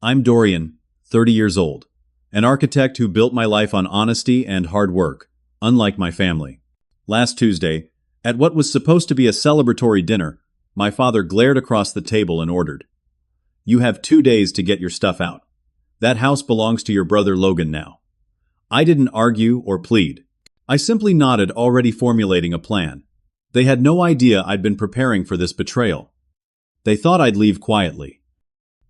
I'm Dorian, 30 years old, an architect who built my life on honesty and hard work, unlike my family. Last Tuesday, at what was supposed to be a celebratory dinner, my father glared across the table and ordered, "You have 2 days to get your stuff out. That house belongs to your brother Logan now." I didn't argue or plead. I simply nodded, already formulating a plan. They had no idea I'd been preparing for this betrayal. They thought I'd leave quietly.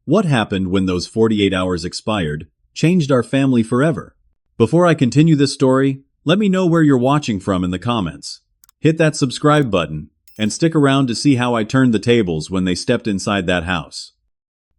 What happened when those 48 hours expired changed our family forever. Before I continue this story, let me know where you're watching from in the comments. Hit that subscribe button and stick around to see how I turned the tables when they stepped inside that house.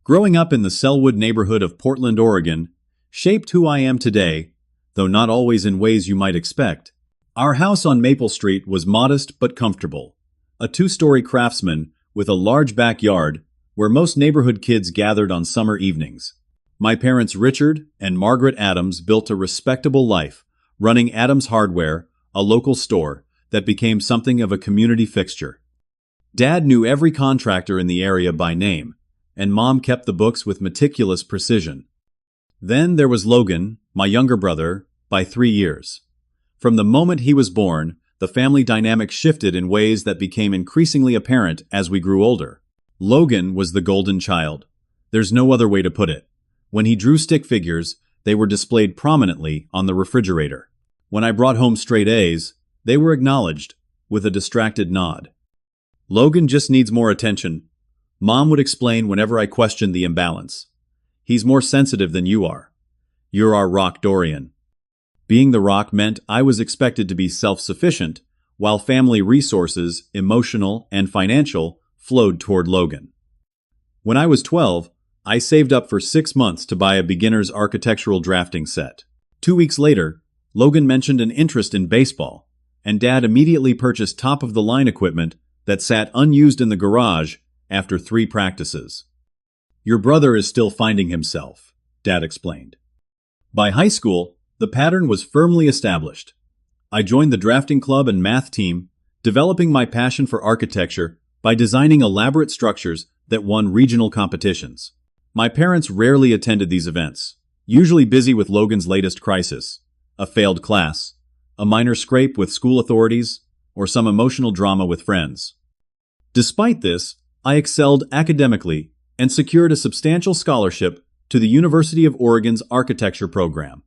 Growing up in the Selwood neighborhood of Portland, Oregon, shaped who I am today, though not always in ways you might expect. Our house on Maple Street was modest but comfortable, a 2-story craftsman with a large backyard where most neighborhood kids gathered on summer evenings. My parents Richard and Margaret Adams built a respectable life, running Adams Hardware, a local store that became something of a community fixture. Dad knew every contractor in the area by name, and Mom kept the books with meticulous precision. Then there was Logan, my younger brother, by 3 years. From the moment he was born, the family dynamic shifted in ways that became increasingly apparent as we grew older. Logan was the golden child. There's no other way to put it. When he drew stick figures, they were displayed prominently on the refrigerator. When I brought home straight A's, they were acknowledged with a distracted nod. "Logan just needs more attention," Mom would explain whenever I questioned the imbalance. "He's more sensitive than you are. You're our rock, Dorian." Being the rock meant I was expected to be self-sufficient, while family resources, emotional and financial, flowed toward Logan. When I was 12, I saved up for 6 months to buy a beginner's architectural drafting set. 2 weeks later, Logan mentioned an interest in baseball, and Dad immediately purchased top-of-the-line equipment that sat unused in the garage after 3 practices. "Your brother is still finding himself," Dad explained. By high school, the pattern was firmly established. I joined the drafting club and math team, developing my passion for architecture by designing elaborate structures that won regional competitions. My parents rarely attended these events, usually busy with Logan's latest crisis, a failed class, a minor scrape with school authorities, or some emotional drama with friends. Despite this, I excelled academically and secured a substantial scholarship to the University of Oregon's architecture program.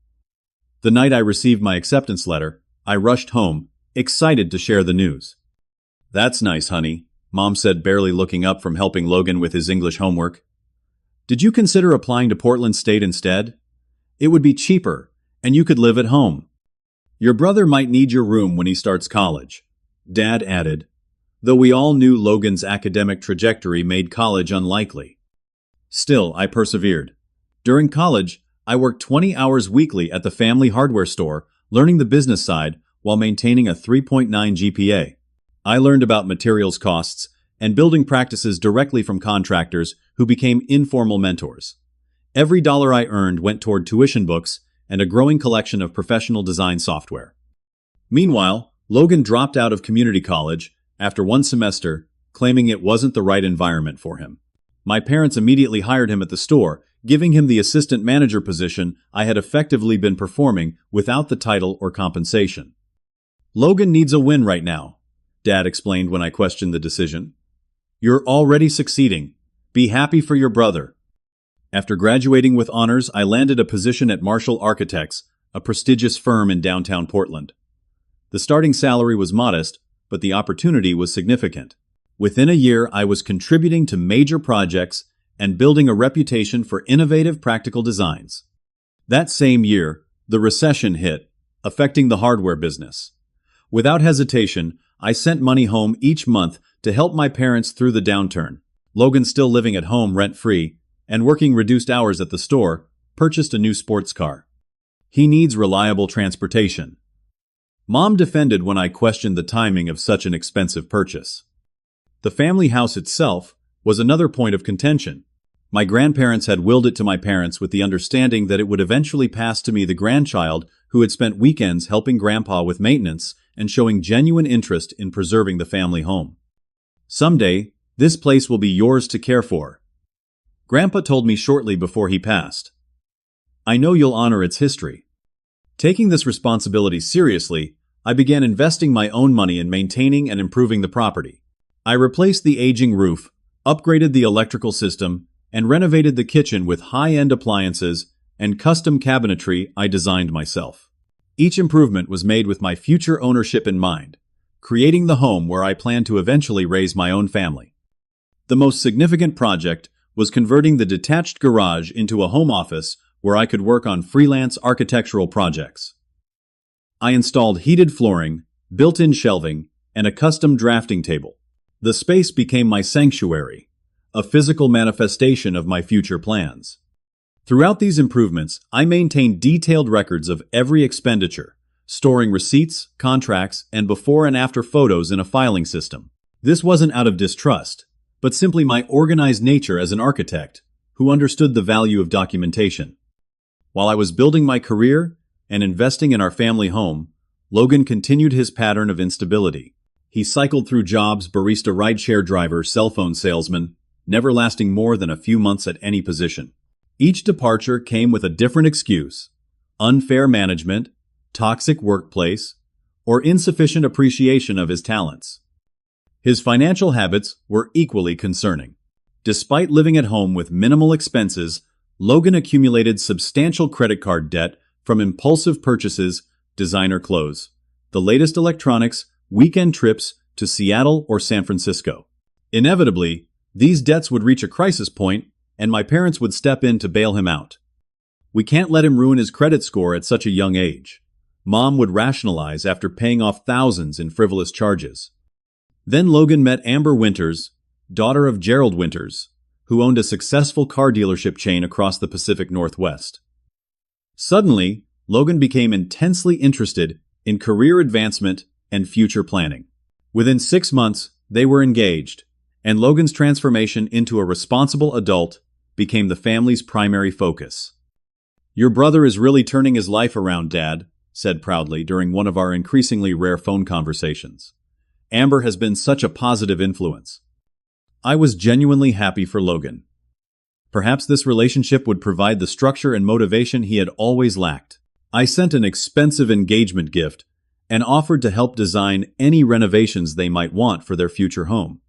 The night I received my acceptance letter, I rushed home, excited to share the news. "That's nice, honey," Mom said, barely looking up from helping Logan with his English homework. "Did you consider applying to Portland State instead? It would be cheaper, and you could live at home. Your brother might need your room when he starts college," Dad added, though we all knew Logan's academic trajectory made college unlikely. Still, I persevered. During college, I worked 20 hours weekly at the family hardware store, learning the business side while maintaining a 3.9 GPA. I learned about materials costs and building practices directly from contractors who became informal mentors. Every dollar I earned went toward tuition books and a growing collection of professional design software. Meanwhile, Logan dropped out of community college after 1 semester, claiming it wasn't the right environment for him. My parents immediately hired him at the store, giving him the assistant manager position I had effectively been performing without the title or compensation. "Logan needs a win right now," Dad explained when I questioned the decision. "You're already succeeding. Be happy for your brother." After graduating with honors, I landed a position at Marshall Architects, a prestigious firm in downtown Portland. The starting salary was modest, but the opportunity was significant. Within a year, I was contributing to major projects and building a reputation for innovative practical designs. That same year, the recession hit, affecting the hardware business. Without hesitation, I sent money home each month to help my parents through the downturn. Logan, still living at home rent-free and working reduced hours at the store, purchased a new sports car. "He needs reliable transportation." Mom defended when I questioned the timing of such an expensive purchase. The family house itself was another point of contention. My grandparents had willed it to my parents with the understanding that it would eventually pass to me, the grandchild who had spent weekends helping Grandpa with maintenance and showing genuine interest in preserving the family home. "Someday, this place will be yours to care for." Grandpa told me shortly before he passed. I know you'll honor its history. Taking this responsibility seriously, I began investing my own money in maintaining and improving the property. I replaced the aging roof, upgraded the electrical system, and renovated the kitchen with high-end appliances and custom cabinetry I designed myself. Each improvement was made with my future ownership in mind, creating the home where I plan to eventually raise my own family. The most significant project was converting the detached garage into a home office where I could work on freelance architectural projects. I installed heated flooring, built-in shelving, and a custom drafting table. The space became my sanctuary, a physical manifestation of my future plans. Throughout these improvements, I maintained detailed records of every expenditure, storing receipts, contracts, and before and after photos in a filing system. This wasn't out of distrust, but simply my organized nature as an architect who understood the value of documentation. While I was building my career and investing in our family home, Logan continued his pattern of instability. He cycled through jobs: barista, rideshare driver, cell phone salesman, never lasting more than a few months at any position. Each departure came with a different excuse: unfair management, toxic workplace, or insufficient appreciation of his talents. His financial habits were equally concerning. Despite living at home with minimal expenses, Logan accumulated substantial credit card debt from impulsive purchases, designer clothes, the latest electronics, weekend trips to Seattle or San Francisco. Inevitably, these debts would reach a crisis point, and my parents would step in to bail him out. "We can't let him ruin his credit score at such a young age," Mom would rationalize after paying off thousands in frivolous charges. Then Logan met Amber Winters, daughter of Gerald Winters, who owned a successful car dealership chain across the Pacific Northwest. Suddenly, Logan became intensely interested in career advancement and future planning. Within 6 months, they were engaged, and Logan's transformation into a responsible adult became the family's primary focus. "Your brother is really turning his life around, Dad," said proudly during one of our increasingly rare phone conversations. "Amber has been such a positive influence." I was genuinely happy for Logan. Perhaps this relationship would provide the structure and motivation he had always lacked. I sent an expensive engagement gift and offered to help design any renovations they might want for their future home.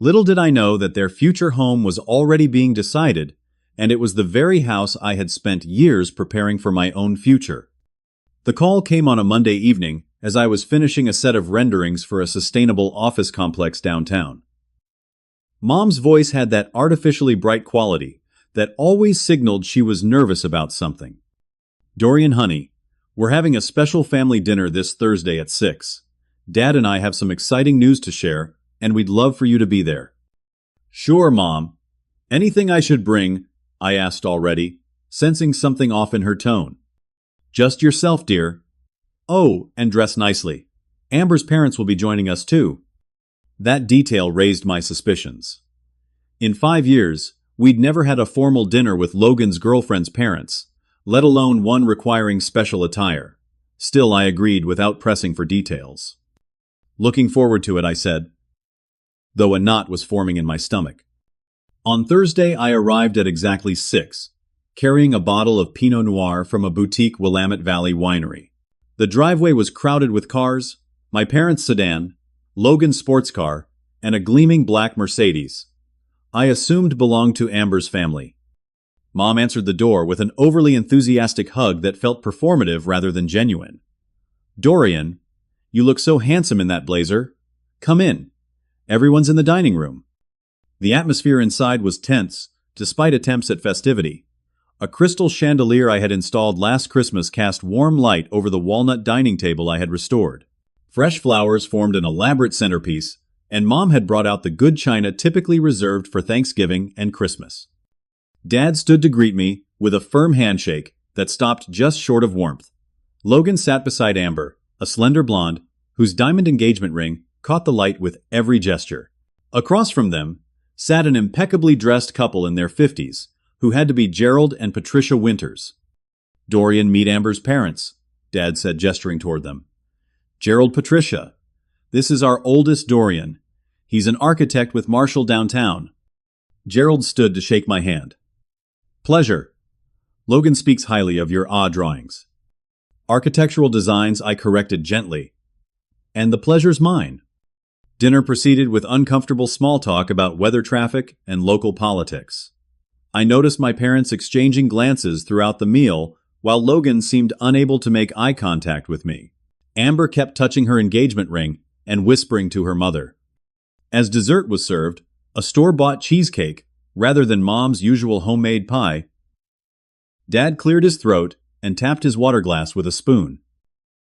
Little did I know that their future home was already being decided, and it was the very house I had spent years preparing for my own future. The call came on a Monday evening as I was finishing a set of renderings for a sustainable office complex downtown. Mom's voice had that artificially bright quality that always signaled she was nervous about something. "Dorian, honey, we're having a special family dinner this Thursday at 6. Dad and I have some exciting news to share, and we'd love for you to be there." "Sure, Mom. Anything I should bring?" I asked already, sensing something off in her tone. "Just yourself, dear." "Oh, and dress nicely. Amber's parents will be joining us too." That detail raised my suspicions. In 5 years, we'd never had a formal dinner with Logan's girlfriend's parents, let alone one requiring special attire. Still, I agreed without pressing for details. "Looking forward to it," I said, though a knot was forming in my stomach. On Thursday, I arrived at exactly 6, carrying a bottle of Pinot Noir from a boutique Willamette Valley winery. The driveway was crowded with cars: my parents' sedan, Logan's sports car, and a gleaming black Mercedes I assumed belonged to Amber's family. Mom answered the door with an overly enthusiastic hug that felt performative rather than genuine. "Dorian, you look so handsome in that blazer. Come in. Everyone's in the dining room." The atmosphere inside was tense, despite attempts at festivity. A crystal chandelier I had installed last Christmas cast warm light over the walnut dining table I had restored. Fresh flowers formed an elaborate centerpiece, and Mom had brought out the good china typically reserved for Thanksgiving and Christmas. Dad stood to greet me with a firm handshake that stopped just short of warmth. Logan sat beside Amber, a slender blonde, whose diamond engagement ring caught the light with every gesture. Across from them sat an impeccably dressed couple in their 50s, who had to be Gerald and Patricia Winters. "Dorian, meet Amber's parents," Dad said, gesturing toward them. "Gerald, Patricia. This is our oldest Dorian. He's an architect with Marshall downtown." Gerald stood to shake my hand. Pleasure. Logan speaks highly of your drawings. Architectural designs I corrected gently. And the pleasure's mine. Dinner proceeded with uncomfortable small talk about weather traffic and local politics. I noticed my parents exchanging glances throughout the meal, while Logan seemed unable to make eye contact with me. Amber kept touching her engagement ring and whispering to her mother. As dessert was served, a store-bought cheesecake, rather than Mom's usual homemade pie, Dad cleared his throat and tapped his water glass with a spoon.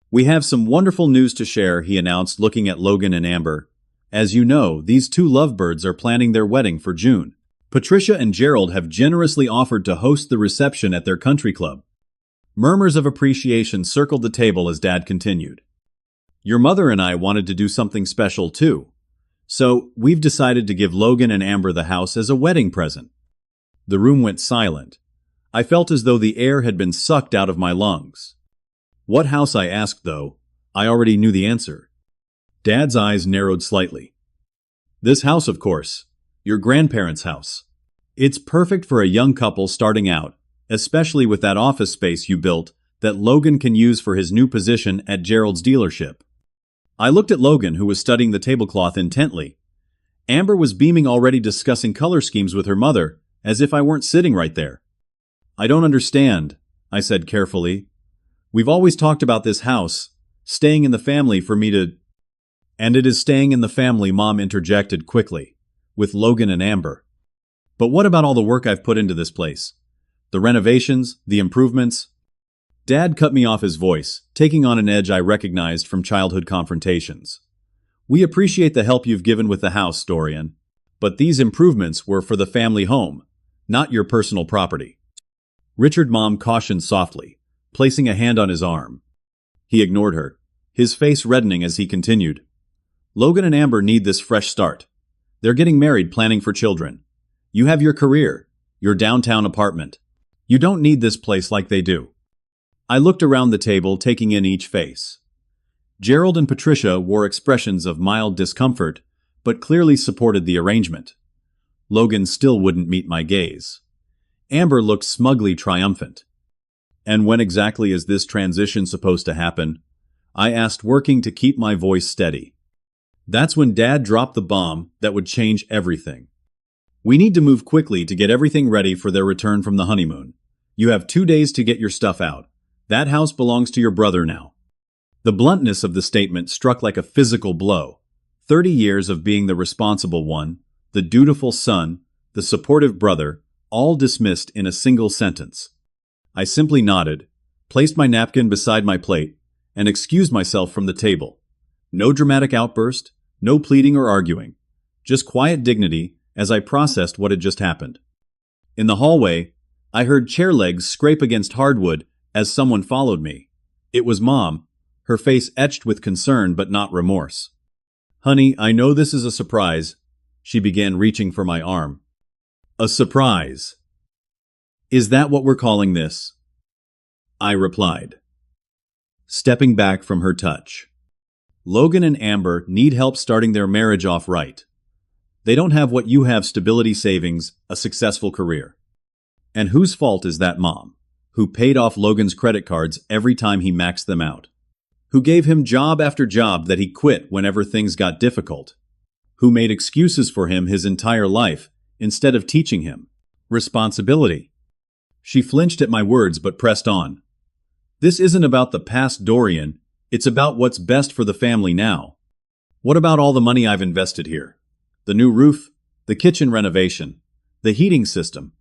We have some wonderful news to share, he announced, looking at Logan and Amber. As you know, these two lovebirds are planning their wedding for June. Patricia and Gerald have generously offered to host the reception at their country club. Murmurs of appreciation circled the table as Dad continued. Your mother and I wanted to do something special too. So, we've decided to give Logan and Amber the house as a wedding present. The room went silent. I felt as though the air had been sucked out of my lungs. What house, I asked, though. I already knew the answer. Dad's eyes narrowed slightly. This house, of course. Your grandparents' house. It's perfect for a young couple starting out, especially with that office space you built that Logan can use for his new position at Gerald's dealership. I looked at Logan, who was studying the tablecloth intently. Amber was beaming, already discussing color schemes with her mother, as if I weren't sitting right there. I don't understand, I said carefully. We've always talked about this house, staying in the family for me to... And it is staying in the family, Mom interjected quickly, with Logan and Amber. But what about all the work I've put into this place? The renovations, the improvements? Dad cut me off, his voice, taking on an edge I recognized from childhood confrontations. We appreciate the help you've given with the house, Dorian. But these improvements were for the family home, not your personal property. Richard, Mom cautioned softly, placing a hand on his arm. He ignored her, his face reddening as he continued. Logan and Amber need this fresh start. They're getting married, planning for children. You have your career, your downtown apartment. You don't need this place like they do. I looked around the table, taking in each face. Gerald and Patricia wore expressions of mild discomfort, but clearly supported the arrangement. Logan still wouldn't meet my gaze. Amber looked smugly triumphant. And when exactly is this transition supposed to happen? I asked, working to keep my voice steady. That's when Dad dropped the bomb that would change everything. We need to move quickly to get everything ready for their return from the honeymoon. You have 2 days to get your stuff out. That house belongs to your brother now. The bluntness of the statement struck like a physical blow. 30 years of being the responsible one, the dutiful son, the supportive brother, all dismissed in a single sentence. I simply nodded, placed my napkin beside my plate, and excused myself from the table. No dramatic outburst, no pleading or arguing, just quiet dignity as I processed what had just happened. In the hallway, I heard chair legs scrape against hardwood as someone followed me. It was Mom, her face etched with concern but not remorse. Honey, I know this is a surprise, she began, reaching for my arm. A surprise. Is that what we're calling this? I replied, stepping back from her touch. Logan and Amber need help starting their marriage off right. They don't have what you have: stability, savings, a successful career. And whose fault is that, Mom? Who paid off Logan's credit cards every time he maxed them out? Who gave him job after job that he quit whenever things got difficult? Who made excuses for him his entire life instead of teaching him responsibility? She flinched at my words but pressed on. This isn't about the past, Dorian. It's about what's best for the family now. What about all the money I've invested here? The new roof, the kitchen renovation, the heating system.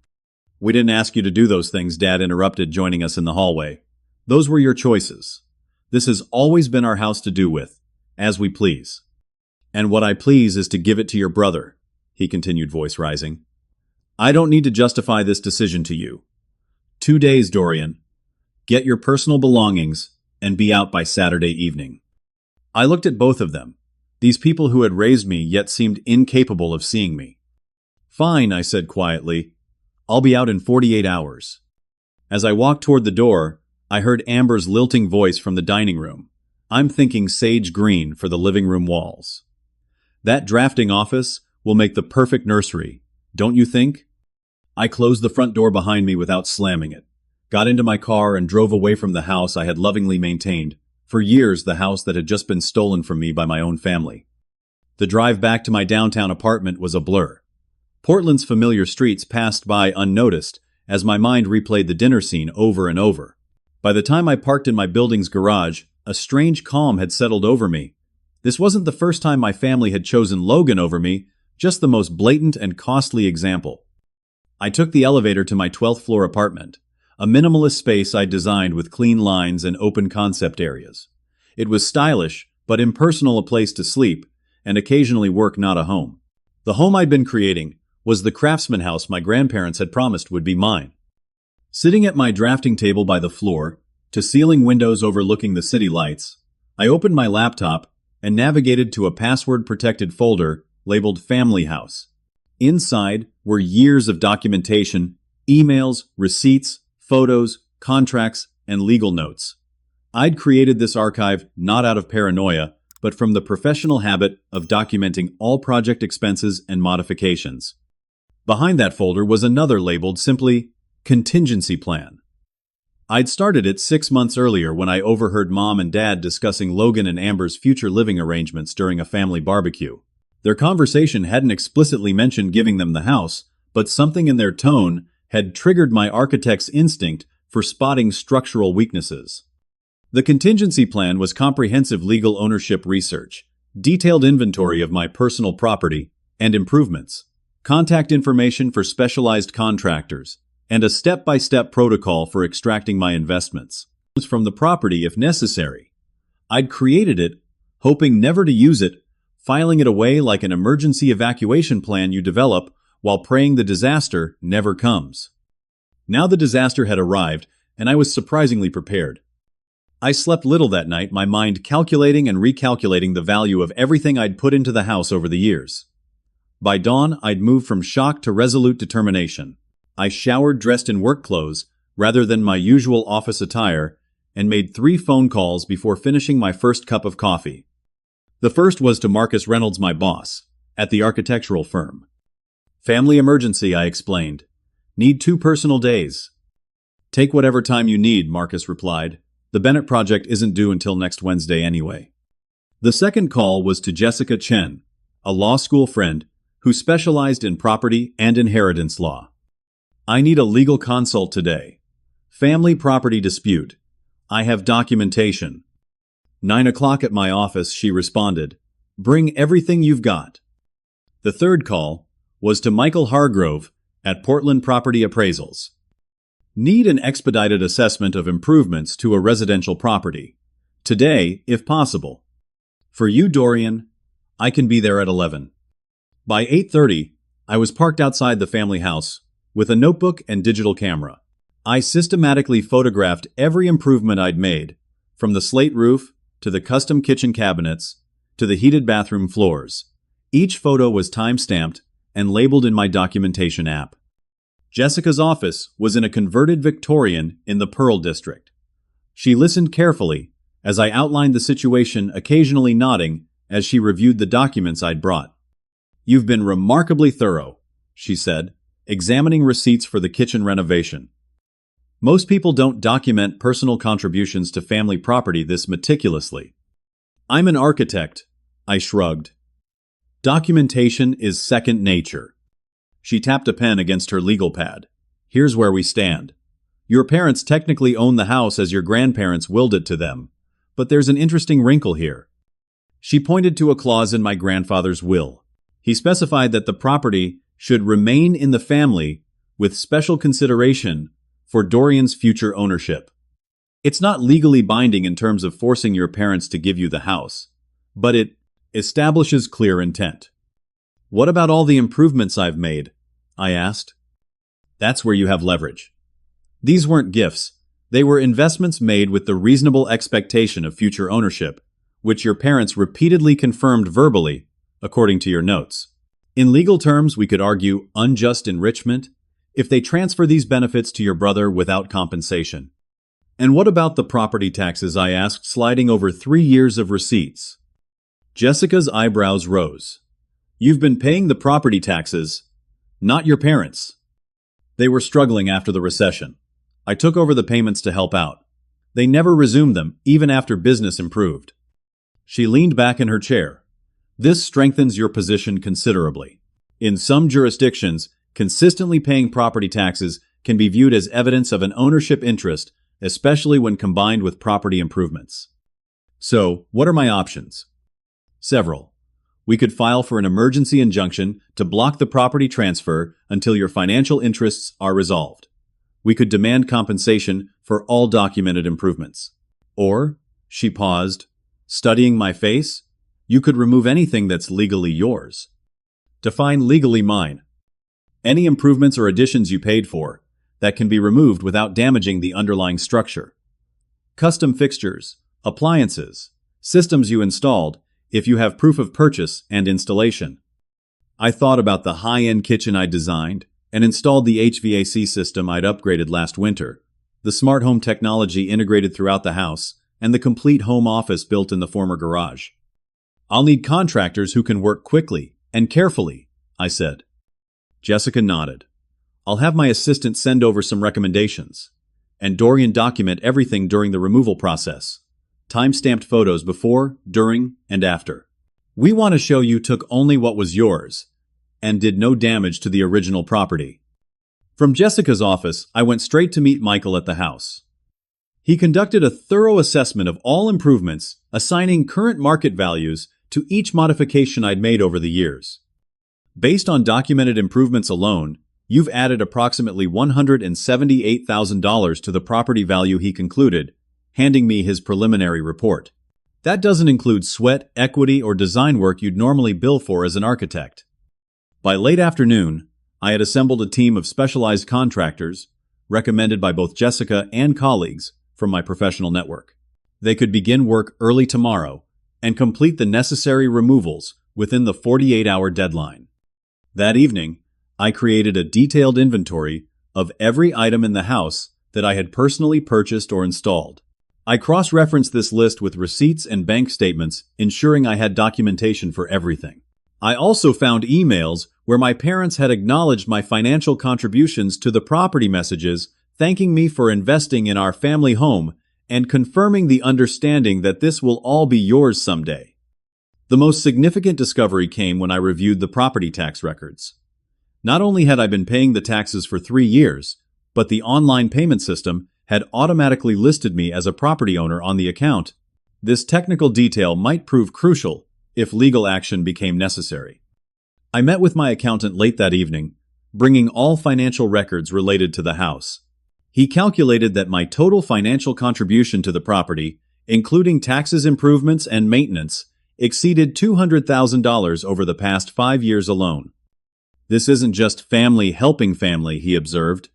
We didn't ask you to do those things, Dad interrupted, joining us in the hallway. Those were your choices. This has always been our house to do with, as we please. And what I please is to give it to your brother, he continued, voice rising. I don't need to justify this decision to you. 2 days, Dorian. Get your personal belongings and be out by Saturday evening. I looked at both of them, these people who had raised me yet seemed incapable of seeing me. Fine, I said quietly. I'll be out in 48 hours. As I walked toward the door, I heard Amber's lilting voice from the dining room. I'm thinking sage green for the living room walls. That drafting office will make the perfect nursery. don't you think? I closed the front door behind me without slamming it, got into my car and drove away from the house I had lovingly maintained, for years the house that had just been stolen from me by my own family. The drive back to my downtown apartment was a blur. Portland's familiar streets passed by unnoticed as my mind replayed the dinner scene over and over. By the time I parked in my building's garage, a strange calm had settled over me. This wasn't the first time my family had chosen Logan over me, just the most blatant and costly example. I took the elevator to my 12th floor apartment, a minimalist space I designed with clean lines and open concept areas. It was stylish, but impersonal, a place to sleep, and occasionally work, not a home. The home I'd been creating was the craftsman house my grandparents had promised would be mine. Sitting at my drafting table by the floor, to ceiling windows overlooking the city lights, I opened my laptop and navigated to a password-protected folder labeled Family House. Inside were years of documentation, emails, receipts, photos, contracts, and legal notes. I'd created this archive not out of paranoia, but from the professional habit of documenting all project expenses and modifications. Behind that folder was another labeled simply Contingency Plan. I'd started it 6 months earlier when I overheard Mom and Dad discussing Logan and Amber's future living arrangements during a family barbecue. Their conversation hadn't explicitly mentioned giving them the house, but something in their tone had triggered my architect's instinct for spotting structural weaknesses. The contingency plan was comprehensive legal ownership research, detailed inventory of my personal property and improvements, contact information for specialized contractors, and a step-by-step protocol for extracting my investments from the property if necessary. I'd created it, hoping never to use it, filing it away like an emergency evacuation plan you develop while praying the disaster never comes. Now the disaster had arrived, and I was surprisingly prepared. I slept little that night, my mind calculating and recalculating the value of everything I'd put into the house over the years. By dawn, I'd moved from shock to resolute determination. I showered dressed in work clothes rather than my usual office attire and made 3 phone calls before finishing my first cup of coffee. The first was to Marcus Reynolds, my boss, at the architectural firm. Family emergency, I explained. Need 2 personal days. Take whatever time you need, Marcus replied. The Bennett project isn't due until next Wednesday anyway. The second call was to Jessica Chen, a law school friend who specialized in property and inheritance law. I need a legal consult today. Family property dispute. I have documentation. 9 o'clock at my office, she responded. Bring everything you've got. The third call was to Michael Hargrove at Portland Property Appraisals. Need an expedited assessment of improvements to a residential property. Today, if possible. For you, Dorian, I can be there at 11. By 8:30, I was parked outside the family house with a notebook and digital camera. I systematically photographed every improvement I'd made, from the slate roof to the custom kitchen cabinets to the heated bathroom floors. Each photo was time-stamped and labeled in my documentation app. Jessica's office was in a converted Victorian in the Pearl District. She listened carefully as I outlined the situation, occasionally nodding as she reviewed the documents I'd brought. You've been remarkably thorough, she said, examining receipts for the kitchen renovation. Most people don't document personal contributions to family property this meticulously. I'm an architect, I shrugged. Documentation is second nature. She tapped a pen against her legal pad. Here's where we stand. Your parents technically own the house as your grandparents willed it to them, but there's an interesting wrinkle here. She pointed to a clause in my grandfather's will. He specified that the property should remain in the family with special consideration for Dorian's future ownership. It's not legally binding in terms of forcing your parents to give you the house, but it establishes clear intent. What about all the improvements I've made? I asked. That's where you have leverage. These weren't gifts. They were investments made with the reasonable expectation of future ownership, which your parents repeatedly confirmed verbally, according to your notes. In legal terms, we could argue unjust enrichment if they transfer these benefits to your brother without compensation. And what about the property taxes? I asked, sliding over 3 years of receipts. Jessica's eyebrows rose. You've been paying the property taxes. Not your parents. They were struggling after the recession. I took over the payments to help out. They never resumed them, even after business improved. She leaned back in her chair. This strengthens your position considerably. In some jurisdictions, consistently paying property taxes can be viewed as evidence of an ownership interest, especially when combined with property improvements. So, what are my options? Several. We could file for an emergency injunction to block the property transfer until your financial interests are resolved. We could demand compensation for all documented improvements. Or, she paused, studying my face, you could remove anything that's legally yours. Define legally mine. Any improvements or additions you paid for that can be removed without damaging the underlying structure. Custom fixtures, appliances, systems you installed, if you have proof of purchase and installation. I thought about the high-end kitchen I designed and installed the HVAC system I'd upgraded last winter, the smart home technology integrated throughout the house, and the complete home office built in the former garage. I'll need contractors who can work quickly and carefully, I said. Jessica nodded. I'll have my assistant send over some recommendations, and Dorian document everything during the removal process. Time-stamped photos before, during, and after. We want to show you took only what was yours and did no damage to the original property. From Jessica's office, I went straight to meet Michael at the house. He conducted a thorough assessment of all improvements, assigning current market values to each modification I'd made over the years. Based on documented improvements alone, you've added approximately $178,000 to the property value, he concluded, handing me his preliminary report. That doesn't include sweat, equity, or design work you'd normally bill for as an architect. By late afternoon, I had assembled a team of specialized contractors, recommended by both Jessica and colleagues from my professional network. They could begin work early tomorrow and complete the necessary removals within the 48-hour deadline. That evening, I created a detailed inventory of every item in the house that I had personally purchased or installed. I cross-referenced this list with receipts and bank statements, ensuring I had documentation for everything. I also found emails where my parents had acknowledged my financial contributions to the property, messages thanking me for investing in our family home and confirming the understanding that this will all be yours someday. The most significant discovery came when I reviewed the property tax records. Not only had I been paying the taxes for 3 years, but the online payment system had automatically listed me as a property owner on the account. This technical detail might prove crucial if legal action became necessary. I met with my accountant late that evening, bringing all financial records related to the house. He calculated that my total financial contribution to the property, including taxes, improvements, and maintenance, exceeded $200,000 over the past 5 years alone. This isn't just family helping family, he observed.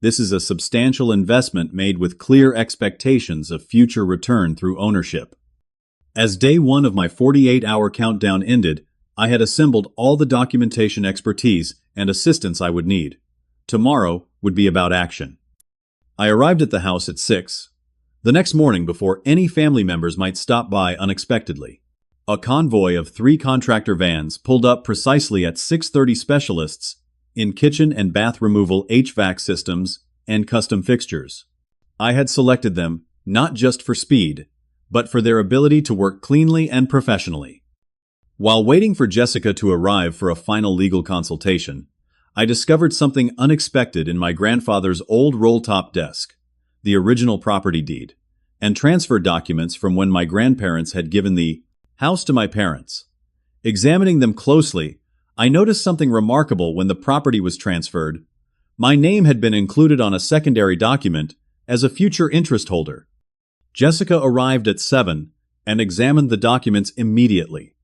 This is a substantial investment made with clear expectations of future return through ownership. As day 1 of my 48-hour countdown ended, I had assembled all the documentation expertise and assistance I would need. Tomorrow would be about action. I arrived at the house at 6. The next morning, before any family members might stop by unexpectedly. A convoy of 3 contractor vans pulled up precisely at 6:30. Specialists in kitchen and bath removal, HVAC systems, and custom fixtures. I had selected them not just for speed, but for their ability to work cleanly and professionally. While waiting for Jessica to arrive for a final legal consultation, I discovered something unexpected in my grandfather's old roll-top desk, the original property deed, and transfer documents from when my grandparents had given the house to my parents. Examining them closely, I noticed something remarkable. When the property was transferred, my name had been included on a secondary document as a future interest holder. Jessica arrived at 7 and examined the documents immediately.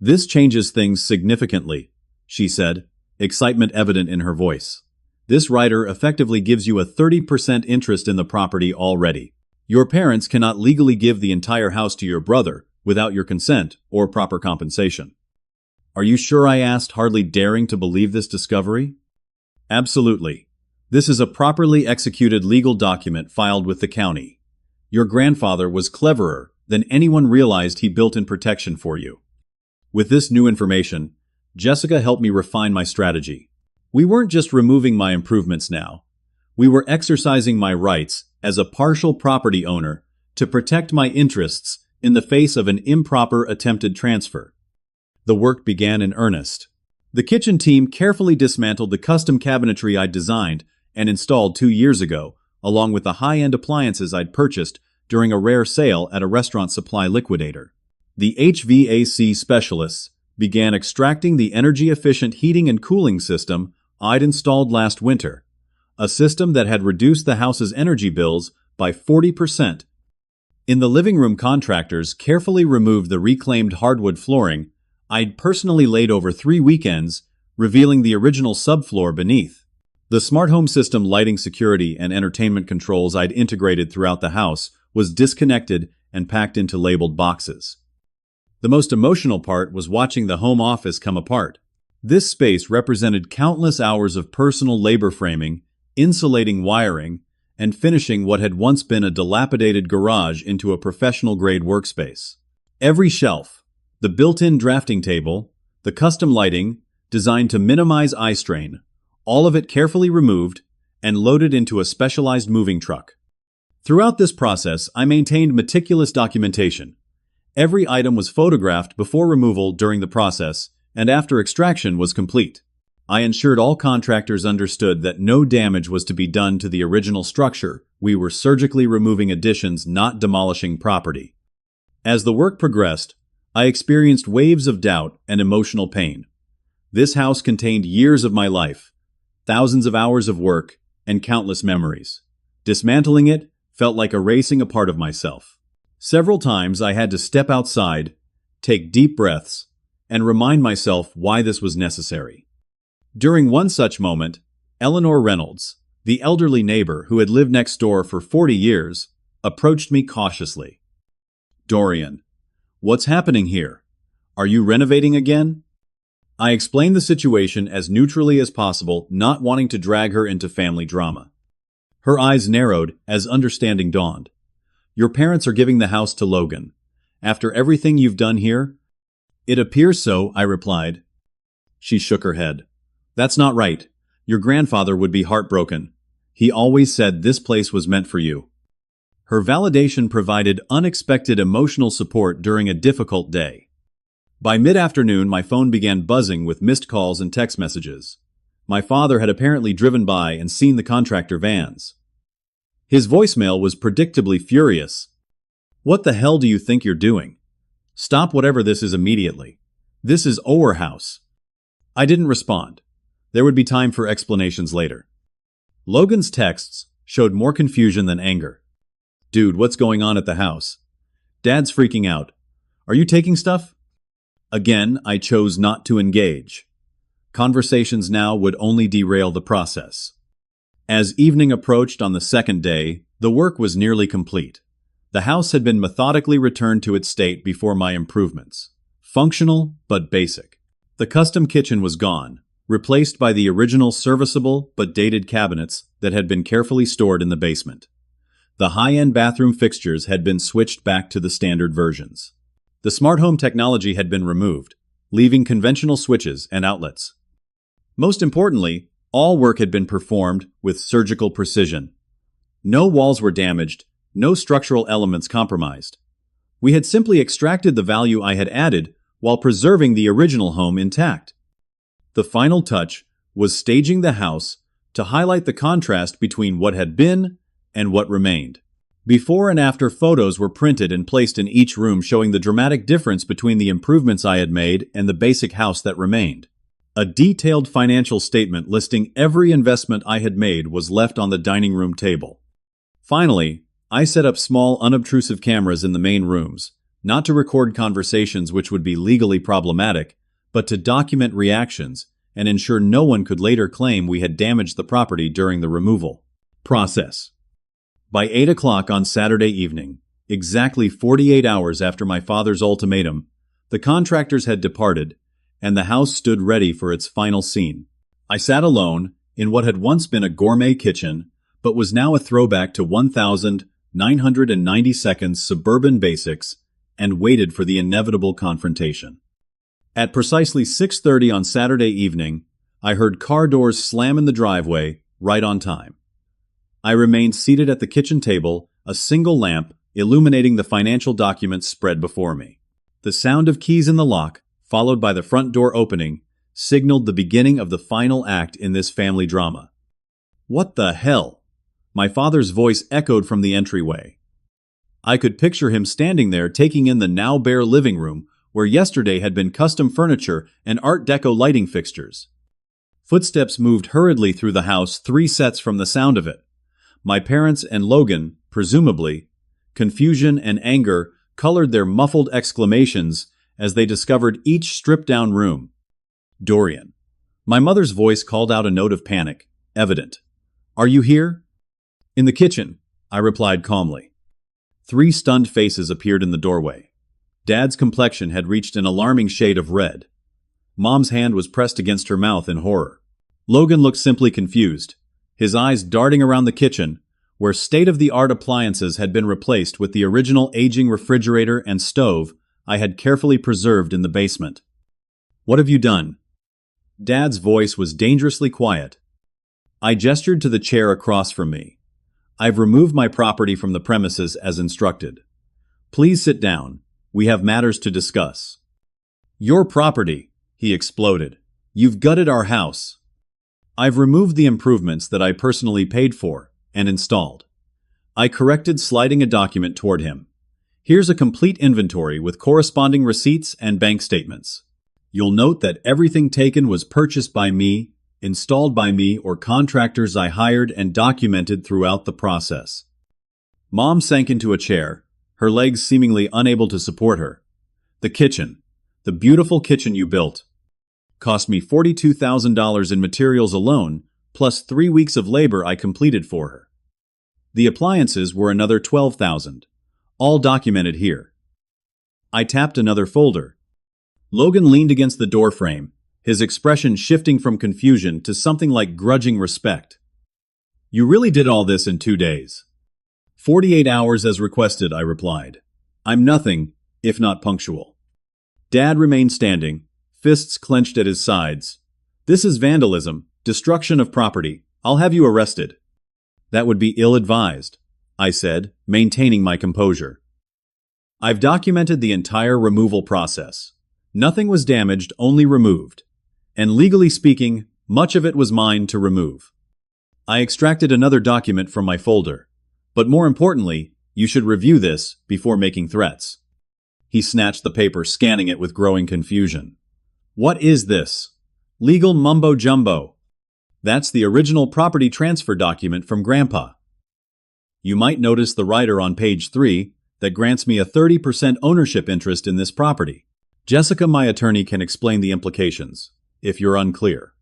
This changes things significantly, she said, excitement evident in her voice. This rider effectively gives you a 30% interest in the property already. Your parents cannot legally give the entire house to your brother without your consent or proper compensation. Are you sure? I asked, hardly daring to believe this discovery. Absolutely. This is a properly executed legal document filed with the county. Your grandfather was cleverer than anyone realized. He built in protection for you. With this new information, Jessica helped me refine my strategy. We weren't just removing my improvements now. We were exercising my rights as a partial property owner to protect my interests in the face of an improper attempted transfer. The work began in earnest. The kitchen team carefully dismantled the custom cabinetry I'd designed and installed 2 years ago, along with the high-end appliances I'd purchased during a rare sale at a restaurant supply liquidator. The HVAC specialists began extracting the energy-efficient heating and cooling system I'd installed last winter, a system that had reduced the house's energy bills by 40%. In the living room, contractors carefully removed the reclaimed hardwood flooring I'd personally laid over 3 weekends, revealing the original subfloor beneath. The smart home system lighting, security, and entertainment controls I'd integrated throughout the house was disconnected and packed into labeled boxes. The most emotional part was watching the home office come apart. This space represented countless hours of personal labor, framing, insulating wiring, and finishing what had once been a dilapidated garage into a professional-grade workspace. Every shelf, the built-in drafting table, the custom lighting, designed to minimize eye strain, all of it carefully removed and loaded into a specialized moving truck. Throughout this process, I maintained meticulous documentation. Every item was photographed before removal, during the process, and after extraction was complete. I ensured all contractors understood that no damage was to be done to the original structure. We were surgically removing additions, not demolishing property. As the work progressed, I experienced waves of doubt and emotional pain. This house contained years of my life, thousands of hours of work, and countless memories. Dismantling it felt like erasing a part of myself. Several times I had to step outside, take deep breaths, and remind myself why this was necessary. During one such moment, Eleanor Reynolds, the elderly neighbor who had lived next door for 40 years, approached me cautiously. "Dorian, what's happening here? Are you renovating again?" I explained the situation as neutrally as possible, not wanting to drag her into family drama. Her eyes narrowed as understanding dawned. "Your parents are giving the house to Logan. After everything you've done here?" "It appears so," I replied. She shook her head. "That's not right. Your grandfather would be heartbroken. He always said this place was meant for you." Her validation provided unexpected emotional support during a difficult day. By mid-afternoon, my phone began buzzing with missed calls and text messages. My father had apparently driven by and seen the contractor vans. His voicemail was predictably furious. "What the hell do you think you're doing? Stop whatever this is immediately. This is our house." I didn't respond. There would be time for explanations later. Logan's texts showed more confusion than anger. "Dude, what's going on at the house? Dad's freaking out. Are you taking stuff?" Again, I chose not to engage. Conversations now would only derail the process. As evening approached on the second day, the work was nearly complete. The house had been methodically returned to its state before my improvements. Functional, but basic. The custom kitchen was gone, replaced by the original serviceable but dated cabinets that had been carefully stored in the basement. The high-end bathroom fixtures had been switched back to the standard versions. The smart home technology had been removed, leaving conventional switches and outlets. Most importantly, all work had been performed with surgical precision. No walls were damaged, no structural elements compromised. We had simply extracted the value I had added while preserving the original home intact. The final touch was staging the house to highlight the contrast between what had been and what remained. Before and after photos were printed and placed in each room, showing the dramatic difference between the improvements I had made and the basic house that remained. A detailed financial statement listing every investment I had made was left on the dining room table. Finally, I set up small, unobtrusive cameras in the main rooms, not to record conversations which would be legally problematic, but to document reactions and ensure no one could later claim we had damaged the property during the removal process. By 8 o'clock on Saturday evening, exactly 48 hours after my father's ultimatum, the contractors had departed, and the house stood ready for its final scene. I sat alone in what had once been a gourmet kitchen, but was now a throwback to 1992 suburban basics, and waited for the inevitable confrontation. At precisely 6:30 on Saturday evening, I heard car doors slam in the driveway, right on time. I remained seated at the kitchen table, a single lamp illuminating the financial documents spread before me. The sound of keys in the lock, followed by the front door opening, signaled the beginning of the final act in this family drama. "What the hell?" My father's voice echoed from the entryway. I could picture him standing there taking in the now bare living room, where yesterday had been custom furniture and Art Deco lighting fixtures. Footsteps moved hurriedly through the house 3 sets from the sound of it. My parents and Logan, presumably. Confusion and anger colored their muffled exclamations as they discovered each stripped-down room. "Dorian." My mother's voice called out a note of panic, evident. "Are you here?" "In the kitchen," I replied calmly. 3 stunned faces appeared in the doorway. Dad's complexion had reached an alarming shade of red. Mom's hand was pressed against her mouth in horror. Logan looked simply confused, his eyes darting around the kitchen, where state-of-the-art appliances had been replaced with the original aging refrigerator and stove I had carefully preserved in the basement. "What have you done?" Dad's voice was dangerously quiet. I gestured to the chair across from me. "I've removed my property from the premises as instructed. Please sit down. We have matters to discuss." "Your property," he exploded. "You've gutted our house." "I've removed the improvements that I personally paid for and installed." I corrected, sliding a document toward him. "Here's a complete inventory with corresponding receipts and bank statements. You'll note that everything taken was purchased by me, installed by me, or contractors I hired and documented throughout the process." Mom sank into a chair, her legs seemingly unable to support her. "The kitchen. The beautiful kitchen you built. Cost me $42,000 in materials alone, plus 3 weeks of labor I completed for her. The appliances were another $12,000, all documented here." I tapped another folder. Logan leaned against the doorframe, his expression shifting from confusion to something like grudging respect. "You really did all this in 2 days?" "48 hours as requested," I replied. "I'm nothing if not punctual." Dad remained standing, fists clenched at his sides. "This is vandalism, destruction of property. I'll have you arrested." "That would be ill-advised," I said, maintaining my composure. "I've documented the entire removal process. Nothing was damaged, only removed. And legally speaking, much of it was mine to remove." I extracted another document from my folder. "But more importantly, you should review this before making threats." He snatched the paper, scanning it with growing confusion. "What is this? Legal mumbo-jumbo." "That's the original property transfer document from Grandpa. You might notice the rider on page 3 that grants me a 30% ownership interest in this property. Jessica, my attorney, can explain the implications, if you're unclear."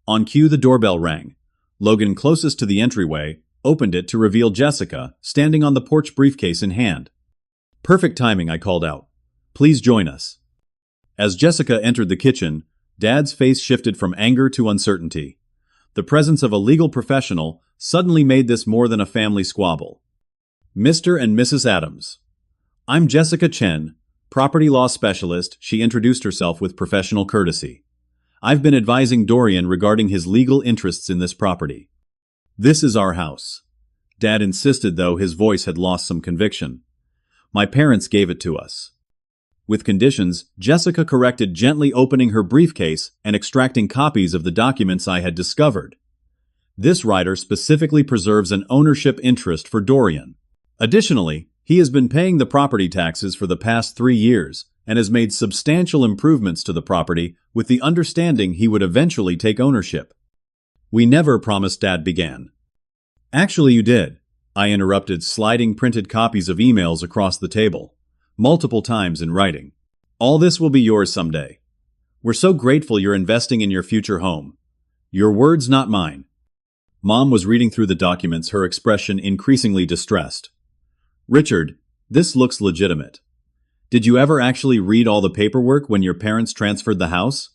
On cue, the doorbell rang. Logan, closest to the entryway, opened it to reveal Jessica, standing on the porch, briefcase in hand. "Perfect timing," I called out. "Please join us." As Jessica entered the kitchen, Dad's face shifted from anger to uncertainty. The presence of a legal professional suddenly made this more than a family squabble. "Mr. and Mrs. Adams. I'm Jessica Chen, property law specialist," she introduced herself with professional courtesy. "I've been advising Dorian regarding his legal interests in this property. This is our house." Dad insisted, though his voice had lost some conviction. "My parents gave it to us." With conditions, Jessica corrected, gently opening her briefcase and extracting copies of the documents I had discovered. "This rider specifically preserves an ownership interest for Dorian. Additionally, he has been paying the property taxes for the past 3 years and has made substantial improvements to the property with the understanding he would eventually take ownership." "We never promised," Dad began. "Actually, you did," I interrupted, sliding printed copies of emails across the table. "Multiple times in writing. All this will be yours someday. We're so grateful you're investing in your future home. Your words, not mine." Mom was reading through the documents, her expression increasingly distressed. "Richard, this looks legitimate. Did you ever actually read all the paperwork when your parents transferred the house?"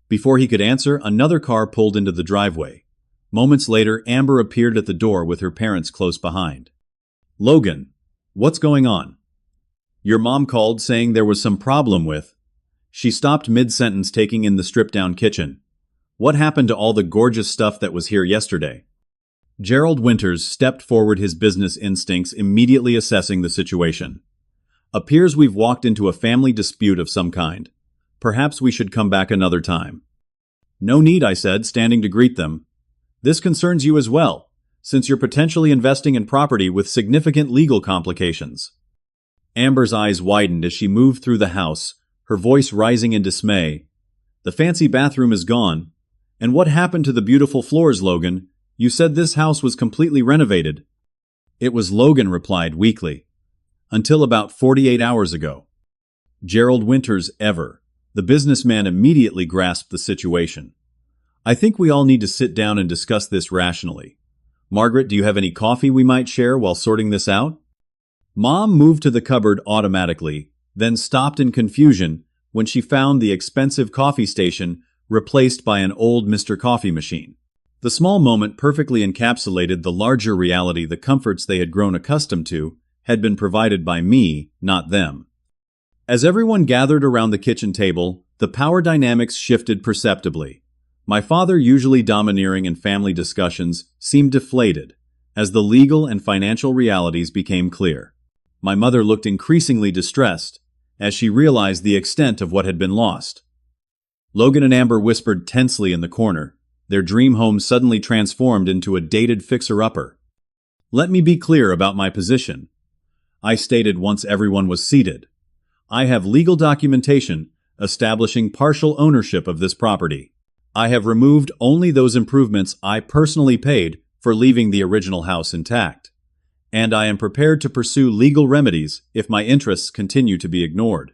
Before he could answer, another car pulled into the driveway. Moments later, Amber appeared at the door with her parents close behind. "Logan, what's going on?" "Your mom called saying there was some problem with..." She stopped mid-sentence, taking in the stripped-down kitchen. What happened to all the gorgeous stuff that was here yesterday? Gerald Winters stepped forward, his business instincts immediately assessing the situation. Appears we've walked into a family dispute of some kind. Perhaps we should come back another time. No need, I said, standing to greet them. This concerns you as well, since you're potentially investing in property with significant legal complications. Amber's eyes widened as she moved through the house, her voice rising in dismay. The fancy bathroom is gone. And what happened to the beautiful floors, Logan? You said this house was completely renovated. It was, Logan replied weakly. Until about 48 hours ago. Gerald Winters, ever. The businessman immediately grasped the situation. I think we all need to sit down and discuss this rationally. Margaret, do you have any coffee we might share while sorting this out? Mom moved to the cupboard automatically, then stopped in confusion when she found the expensive coffee station replaced by an old Mr. Coffee machine. The small moment perfectly encapsulated the larger reality. The comforts they had grown accustomed to had been provided by me, not them. As everyone gathered around the kitchen table, the power dynamics shifted perceptibly. My father, usually domineering in family discussions, seemed deflated as the legal and financial realities became clear. My mother looked increasingly distressed as she realized the extent of what had been lost. Logan and Amber whispered tensely in the corner, their dream home suddenly transformed into a dated fixer-upper. Let me be clear about my position. I stated once everyone was seated. I have legal documentation establishing partial ownership of this property. I have removed only those improvements I personally paid for leaving the original house intact. And I am prepared to pursue legal remedies if my interests continue to be ignored.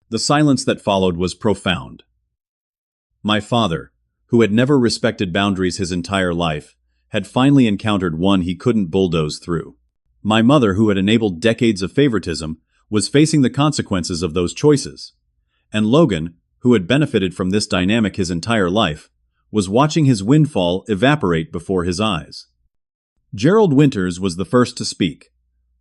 The silence that followed was profound. My father, who had never respected boundaries his entire life, had finally encountered one he couldn't bulldoze through. My mother, who had enabled decades of favoritism, was facing the consequences of those choices. And Logan, who had benefited from this dynamic his entire life, was watching his windfall evaporate before his eyes. Gerald Winters was the first to speak.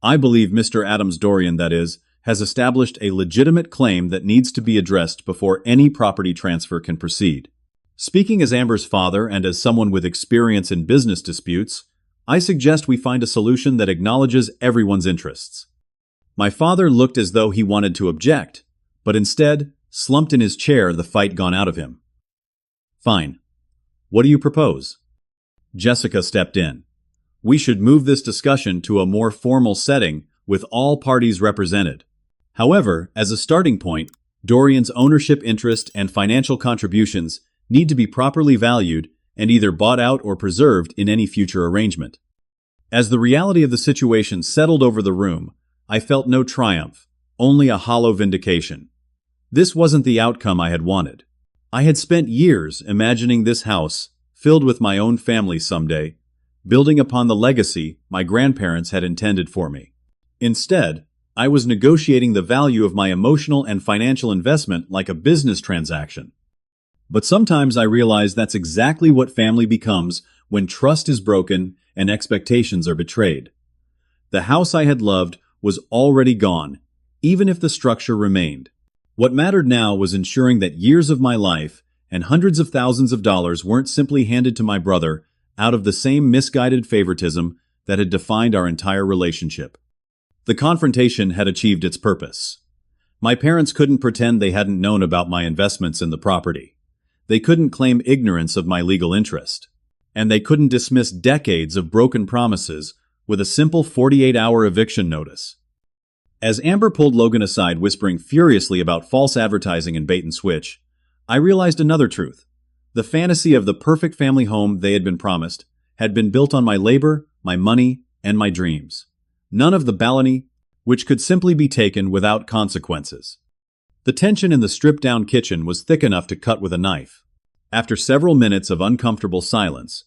I believe Mr. Adams Dorian, that is, has established a legitimate claim that needs to be addressed before any property transfer can proceed. Speaking as Amber's father and as someone with experience in business disputes, I suggest we find a solution that acknowledges everyone's interests. My father looked as though he wanted to object, but instead slumped in his chair, the fight gone out of him. Fine. What do you propose? Jessica stepped in. We should move this discussion to a more formal setting with all parties represented. However, as a starting point, Dorian's ownership interest and financial contributions need to be properly valued and either bought out or preserved in any future arrangement. As the reality of the situation settled over the room, I felt no triumph, only a hollow vindication. This wasn't the outcome I had wanted. I had spent years imagining this house, filled with my own family someday, building upon the legacy my grandparents had intended for me. Instead, I was negotiating the value of my emotional and financial investment like a business transaction. But sometimes I realize that's exactly what family becomes when trust is broken and expectations are betrayed. The house I had loved was already gone, even if the structure remained. What mattered now was ensuring that years of my life and hundreds of thousands of dollars weren't simply handed to my brother out of the same misguided favoritism that had defined our entire relationship. The confrontation had achieved its purpose. My parents couldn't pretend they hadn't known about my investments in the property. They couldn't claim ignorance of my legal interest. And they couldn't dismiss decades of broken promises with a simple 48-hour eviction notice. As Amber pulled Logan aside, whispering furiously about false advertising and bait and switch, I realized another truth. The fantasy of the perfect family home they had been promised had been built on my labor, my money, and my dreams. None of the baloney, which could simply be taken without consequences. The tension in the stripped-down kitchen was thick enough to cut with a knife. After several minutes of uncomfortable silence,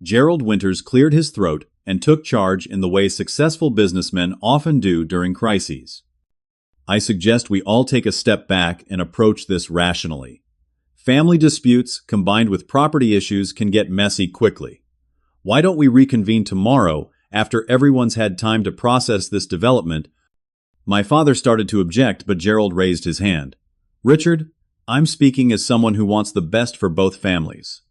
Gerald Winters cleared his throat and took charge in the way successful businessmen often do during crises. I suggest we all take a step back and approach this rationally. Family disputes combined with property issues can get messy quickly. Why don't we reconvene tomorrow after everyone's had time to process this development? My father started to object, but Gerald raised his hand. Richard, I'm speaking as someone who wants the best for both families.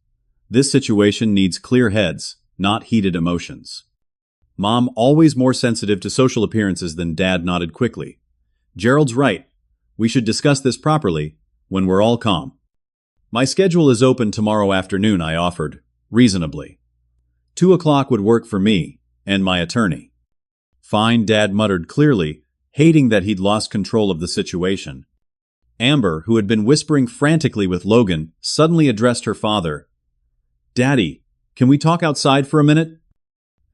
This situation needs clear heads, not heated emotions. Mom, always more sensitive to social appearances than Dad, nodded quickly. Gerald's right. We should discuss this properly, when we're all calm. My schedule is open tomorrow afternoon, I offered, reasonably. 2 o'clock would work for me, and my attorney. Fine, Dad muttered clearly, hating that he'd lost control of the situation. Amber, who had been whispering frantically with Logan, suddenly addressed her father. Daddy, can we talk outside for a minute?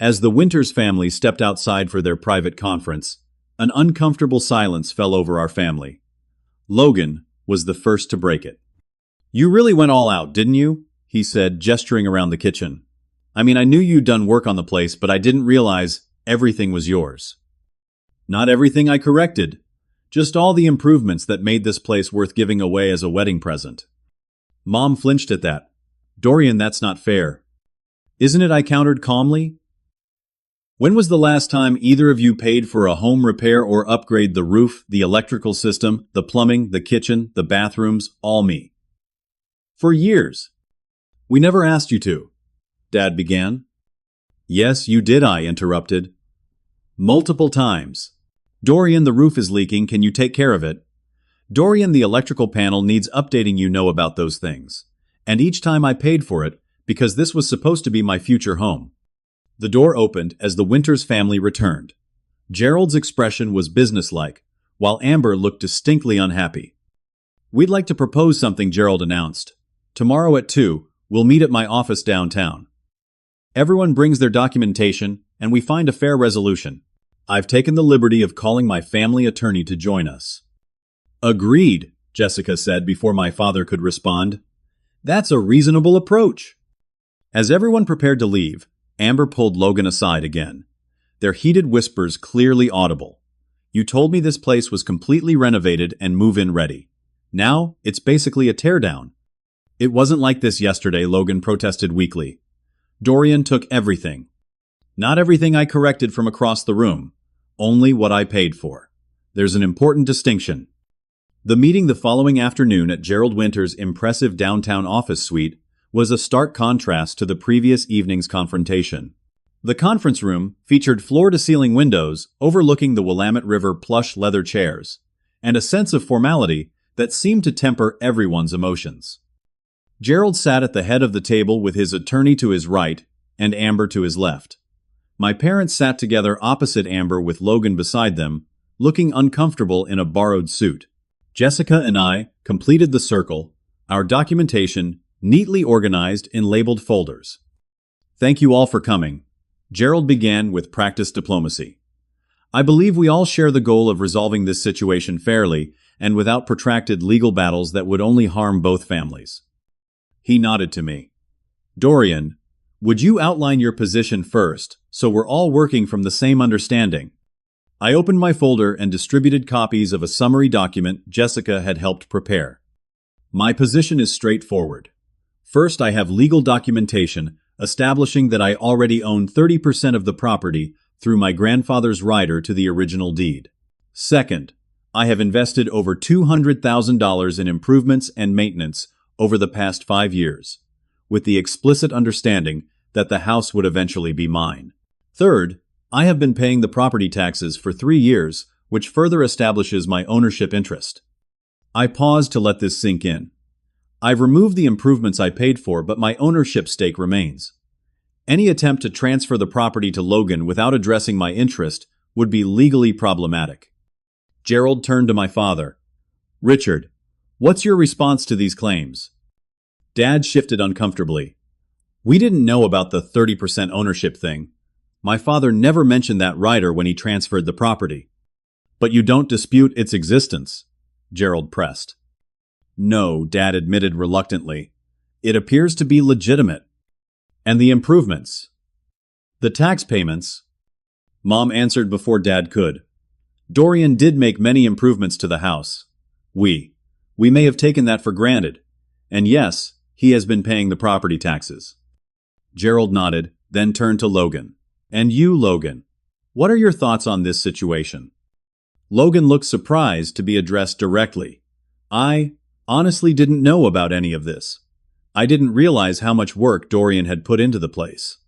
As the Winters family stepped outside for their private conference, an uncomfortable silence fell over our family. Logan was the first to break it. You really went all out, didn't you? He said, gesturing around the kitchen. I mean, I knew you'd done work on the place, but I didn't realize everything was yours. Not everything I corrected. Just all the improvements that made this place worth giving away as a wedding present. Mom flinched at that. Dorian, that's not fair. Isn't it? I countered calmly. When was the last time either of you paid for a home repair or upgrade? The roof, the electrical system, the plumbing, the kitchen, the bathrooms, all me. For years. We never asked you to, Dad began. Yes, you did, I interrupted. Multiple times. Dorian, the roof is leaking, can you take care of it? Dorian, the electrical panel needs updating, you know about those things. And each time I paid for it, because this was supposed to be my future home. The door opened as the Winters family returned. Gerald's expression was businesslike, while Amber looked distinctly unhappy. We'd like to propose something, Gerald announced. Tomorrow at 2, we'll meet at my office downtown. Everyone brings their documentation, and we find a fair resolution. I've taken the liberty of calling my family attorney to join us. Agreed, Jessica said before my father could respond. That's a reasonable approach. As everyone prepared to leave, Amber pulled Logan aside again, their heated whispers clearly audible. You told me this place was completely renovated and move-in ready. Now, it's basically a teardown. It wasn't like this yesterday, Logan protested weakly. Dorian took everything. Not everything I corrected from across the room, only what I paid for. There's an important distinction. The meeting the following afternoon at Gerald Winters' impressive downtown office suite was a stark contrast to the previous evening's confrontation. The conference room featured floor-to-ceiling windows overlooking the Willamette River, plush leather chairs, and a sense of formality that seemed to temper everyone's emotions. Gerald sat at the head of the table with his attorney to his right and Amber to his left. My parents sat together opposite Amber with Logan beside them, looking uncomfortable in a borrowed suit. Jessica and I completed the circle, our documentation neatly organized in labeled folders. Thank you all for coming. Gerald began with practiced diplomacy. I believe we all share the goal of resolving this situation fairly and without protracted legal battles that would only harm both families. He nodded to me. Dorian, would you outline your position first, so we're all working from the same understanding? I opened my folder and distributed copies of a summary document Jessica had helped prepare. My position is straightforward. First, I have legal documentation establishing that I already own 30% of the property through my grandfather's rider to the original deed. Second, I have invested over $200,000 in improvements and maintenance over the past 5 years, with the explicit understanding that the house would eventually be mine. Third, I have been paying the property taxes for 3 years, which further establishes my ownership interest. I paused to let this sink in. I've removed the improvements I paid for, but my ownership stake remains. Any attempt to transfer the property to Logan without addressing my interest would be legally problematic. Gerald turned to my father. Richard, what's your response to these claims? Dad shifted uncomfortably. We didn't know about the 30% ownership thing. My father never mentioned that rider when he transferred the property. But you don't dispute its existence, Gerald pressed. No, Dad admitted reluctantly. It appears to be legitimate. And the improvements? The tax payments? Mom answered before Dad could. Dorian did make many improvements to the house. We may have taken that for granted. And yes, he has been paying the property taxes. Gerald nodded, then turned to Logan. And you, Logan, what are your thoughts on this situation? Logan looked surprised to be addressed directly. I honestly didn't know about any of this. I didn't realize how much work Dorian had put into the place.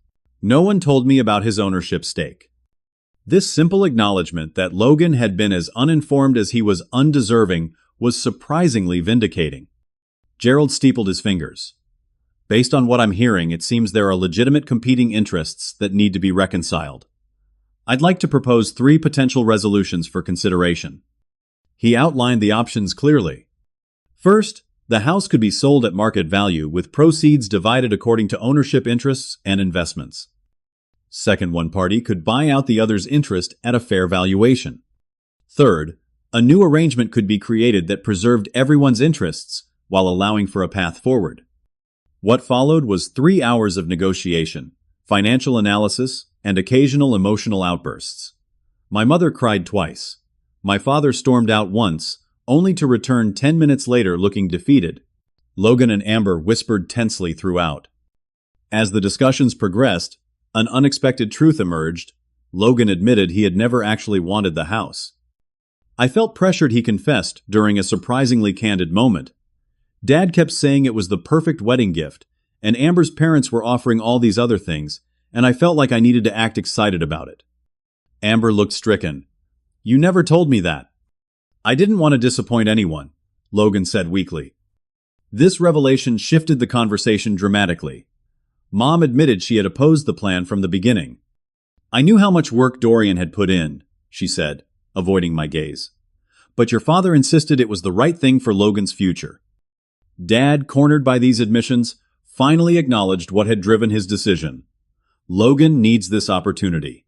No one told me about his ownership stake. This simple acknowledgement that Logan had been as uninformed as he was undeserving was surprisingly vindicating. Gerald steepled his fingers. Based on what I'm hearing, it seems there are legitimate competing interests that need to be reconciled. I'd like to propose 3 potential resolutions for consideration. He outlined the options clearly. First, the house could be sold at market value with proceeds divided according to ownership interests and investments. Second, one party could buy out the other's interest at a fair valuation. Third, a new arrangement could be created that preserved everyone's interests while allowing for a path forward. What followed was 3 hours of negotiation, financial analysis, and occasional emotional outbursts. My mother cried twice. My father stormed out once, only to return 10 minutes later looking defeated. Logan and Amber whispered tensely throughout. As the discussions progressed, an unexpected truth emerged. Logan admitted he had never actually wanted the house. I felt pressured, he confessed, during a surprisingly candid moment. Dad kept saying it was the perfect wedding gift, and Amber's parents were offering all these other things, and I felt like I needed to act excited about it. Amber looked stricken. You never told me that. I didn't want to disappoint anyone, Logan said weakly. This revelation shifted the conversation dramatically. Mom admitted she had opposed the plan from the beginning. I knew how much work Dorian had put in, she said, avoiding my gaze. But your father insisted it was the right thing for Logan's future. Dad, cornered by these admissions, finally acknowledged what had driven his decision. Logan needs this opportunity.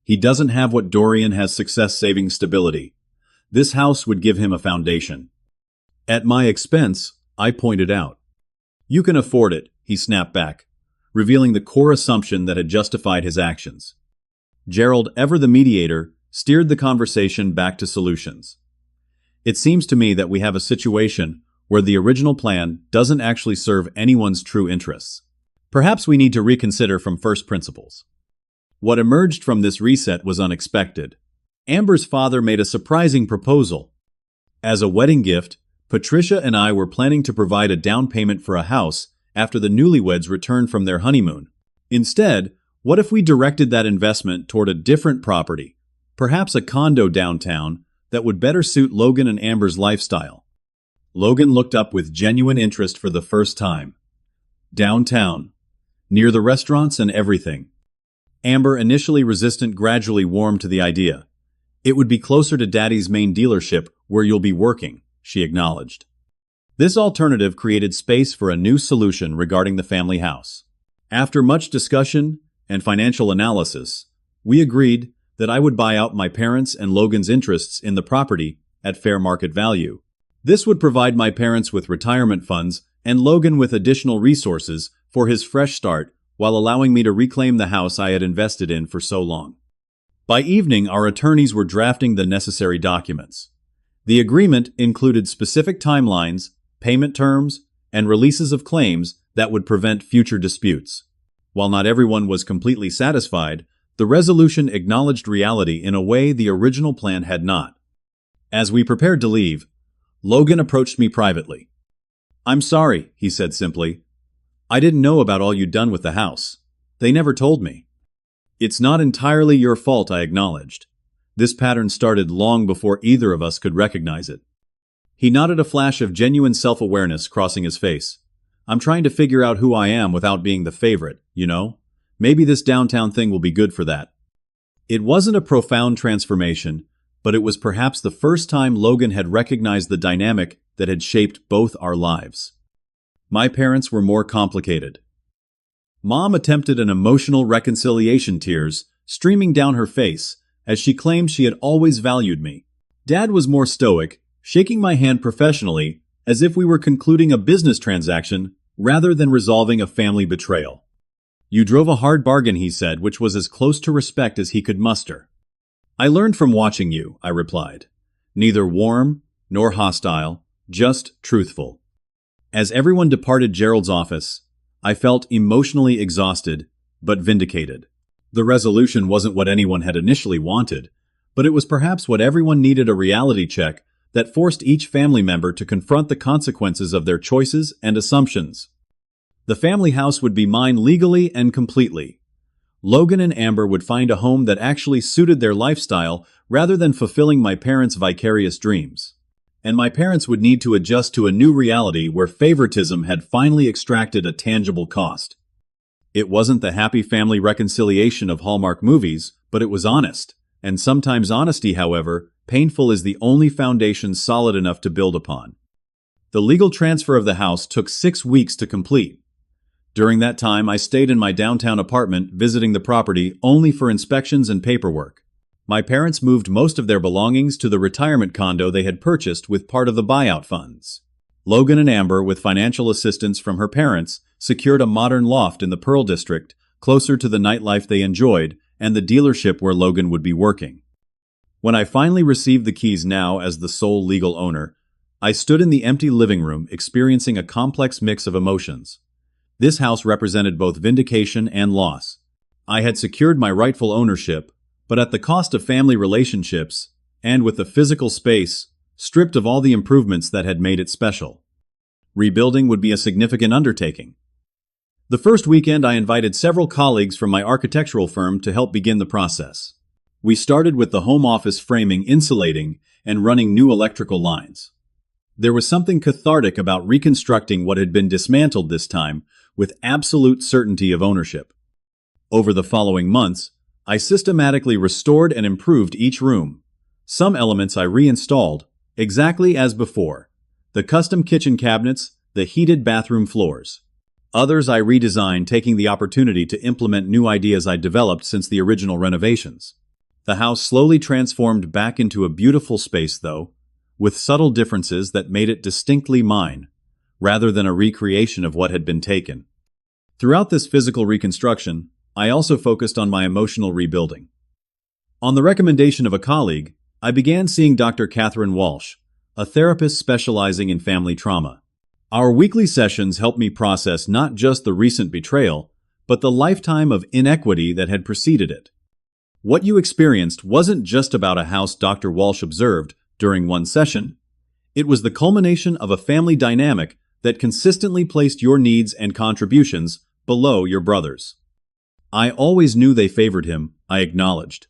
He doesn't have what Dorian has: success-saving stability. This house would give him a foundation. At my expense, I pointed out. You can afford it, he snapped back, revealing the core assumption that had justified his actions. Gerald, ever the mediator, steered the conversation back to solutions. It seems to me that we have a situation where the original plan doesn't actually serve anyone's true interests. Perhaps we need to reconsider from first principles. What emerged from this reset was unexpected. Amber's father made a surprising proposal. As a wedding gift, Patricia and I were planning to provide a down payment for a house after the newlyweds returned from their honeymoon. Instead, what if we directed that investment toward a different property, perhaps a condo downtown, that would better suit Logan and Amber's lifestyle? Logan looked up with genuine interest for the first time. Downtown, near the restaurants and everything. Amber, initially resistant, gradually warmed to the idea. It would be closer to Daddy's main dealership where you'll be working, she acknowledged. This alternative created space for a new solution regarding the family house. After much discussion and financial analysis, we agreed that I would buy out my parents' and Logan's interests in the property at fair market value. This would provide my parents with retirement funds and Logan with additional resources for his fresh start, while allowing me to reclaim the house I had invested in for so long. By evening, our attorneys were drafting the necessary documents. The agreement included specific timelines, payment terms, and releases of claims that would prevent future disputes. While not everyone was completely satisfied, the resolution acknowledged reality in a way the original plan had not. As we prepared to leave, Logan approached me privately. I'm sorry, he said simply. I didn't know about all you'd done with the house. They never told me. It's not entirely your fault, I acknowledged. This pattern started long before either of us could recognize it. He nodded, a flash of genuine self-awareness crossing his face. I'm trying to figure out who I am without being the favorite, you know? Maybe this downtown thing will be good for that. It wasn't a profound transformation, but it was perhaps the first time Logan had recognized the dynamic that had shaped both our lives. My parents were more complicated. Mom attempted an emotional reconciliation, tears streaming down her face as she claimed she had always valued me. Dad was more stoic, shaking my hand professionally as if we were concluding a business transaction rather than resolving a family betrayal. You drove a hard bargain, he said, which was as close to respect as he could muster. I learned from watching you, I replied. Neither warm nor hostile, just truthful. As everyone departed Gerald's office, I felt emotionally exhausted, but vindicated. The resolution wasn't what anyone had initially wanted, but it was perhaps what everyone needed: a reality check that forced each family member to confront the consequences of their choices and assumptions. The family house would be mine legally and completely. Logan and Amber would find a home that actually suited their lifestyle rather than fulfilling my parents' vicarious dreams. And my parents would need to adjust to a new reality where favoritism had finally extracted a tangible cost. It wasn't the happy family reconciliation of Hallmark movies, but it was honest. And sometimes honesty, however, painful, is the only foundation solid enough to build upon. The legal transfer of the house took 6 weeks to complete. During that time, I stayed in my downtown apartment, visiting the property only for inspections and paperwork. My parents moved most of their belongings to the retirement condo they had purchased with part of the buyout funds. Logan and Amber, with financial assistance from her parents, secured a modern loft in the Pearl District, closer to the nightlife they enjoyed and the dealership where Logan would be working. When I finally received the keys, now as the sole legal owner, I stood in the empty living room experiencing a complex mix of emotions. This house represented both vindication and loss. I had secured my rightful ownership, but at the cost of family relationships, and with the physical space stripped of all the improvements that had made it special. Rebuilding would be a significant undertaking. The first weekend, I invited several colleagues from my architectural firm to help begin the process. We started with the home office framing, insulating, and running new electrical lines. There was something cathartic about reconstructing what had been dismantled, this time with absolute certainty of ownership. Over the following months, I systematically restored and improved each room. Some elements I reinstalled, exactly as before: the custom kitchen cabinets, the heated bathroom floors. Others I redesigned, taking the opportunity to implement new ideas I developed since the original renovations. The house slowly transformed back into a beautiful space, though, with subtle differences that made it distinctly mine, rather than a recreation of what had been taken. Throughout this physical reconstruction, I also focused on my emotional rebuilding. On the recommendation of a colleague, I began seeing Dr. Catherine Walsh, a therapist specializing in family trauma. Our weekly sessions helped me process not just the recent betrayal, but the lifetime of inequity that had preceded it. What you experienced wasn't just about a house, Dr. Walsh observed during one session. It was the culmination of a family dynamic that consistently placed your needs and contributions below your brother's. I always knew they favored him, I acknowledged.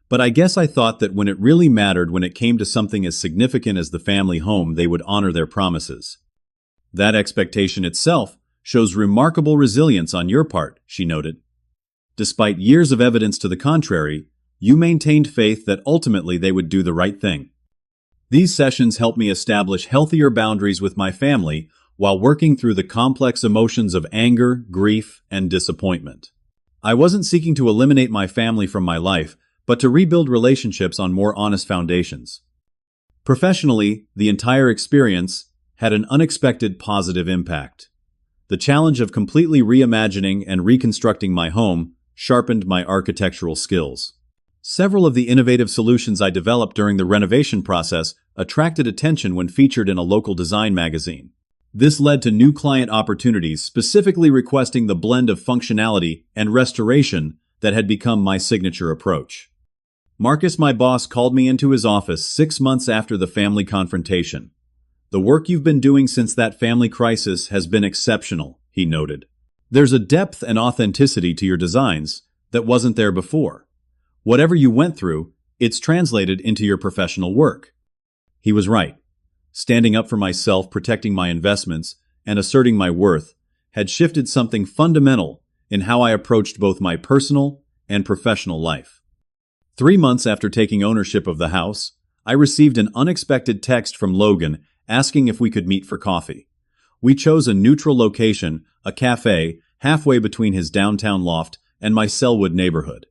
But I guess I thought that when it really mattered, when it came to something as significant as the family home, they would honor their promises. That expectation itself shows remarkable resilience on your part, she noted. Despite years of evidence to the contrary, you maintained faith that ultimately they would do the right thing. These sessions helped me establish healthier boundaries with my family while working through the complex emotions of anger, grief, and disappointment. I wasn't seeking to eliminate my family from my life, but to rebuild relationships on more honest foundations. Professionally, the entire experience had an unexpected positive impact. The challenge of completely reimagining and reconstructing my home sharpened my architectural skills. Several of the innovative solutions I developed during the renovation process attracted attention when featured in a local design magazine. This led to new client opportunities, specifically requesting the blend of functionality and restoration that had become my signature approach. Marcus, my boss, called me into his office 6 months after the family confrontation. "The work you've been doing since that family crisis has been exceptional," he noted. "There's a depth and authenticity to your designs that wasn't there before. Whatever you went through, it's translated into your professional work." He was right. Standing up for myself, protecting my investments, and asserting my worth had shifted something fundamental in how I approached both my personal and professional life. 3 months after taking ownership of the house, I received an unexpected text from Logan asking if we could meet for coffee. We chose a neutral location, a cafe, halfway between his downtown loft and my Selwood neighborhood.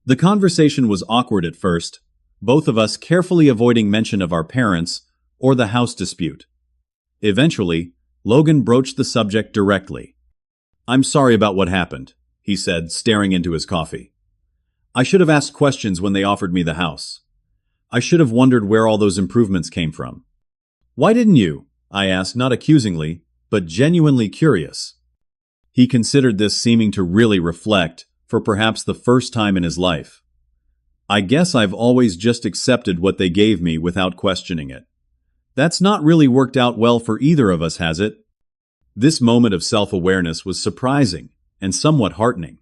The conversation was awkward at first, both of us carefully avoiding mention of our parents or the house dispute. Eventually, Logan broached the subject directly. "I'm sorry about what happened," he said, staring into his coffee. "I should have asked questions when they offered me the house. I should have wondered where all those improvements came from." "Why didn't you?" I asked, not accusingly, but genuinely curious. He considered this, seeming to really reflect, for perhaps the first time in his life. "I guess I've always just accepted what they gave me without questioning it. That's not really worked out well for either of us, has it?" This moment of self-awareness was surprising and somewhat heartening.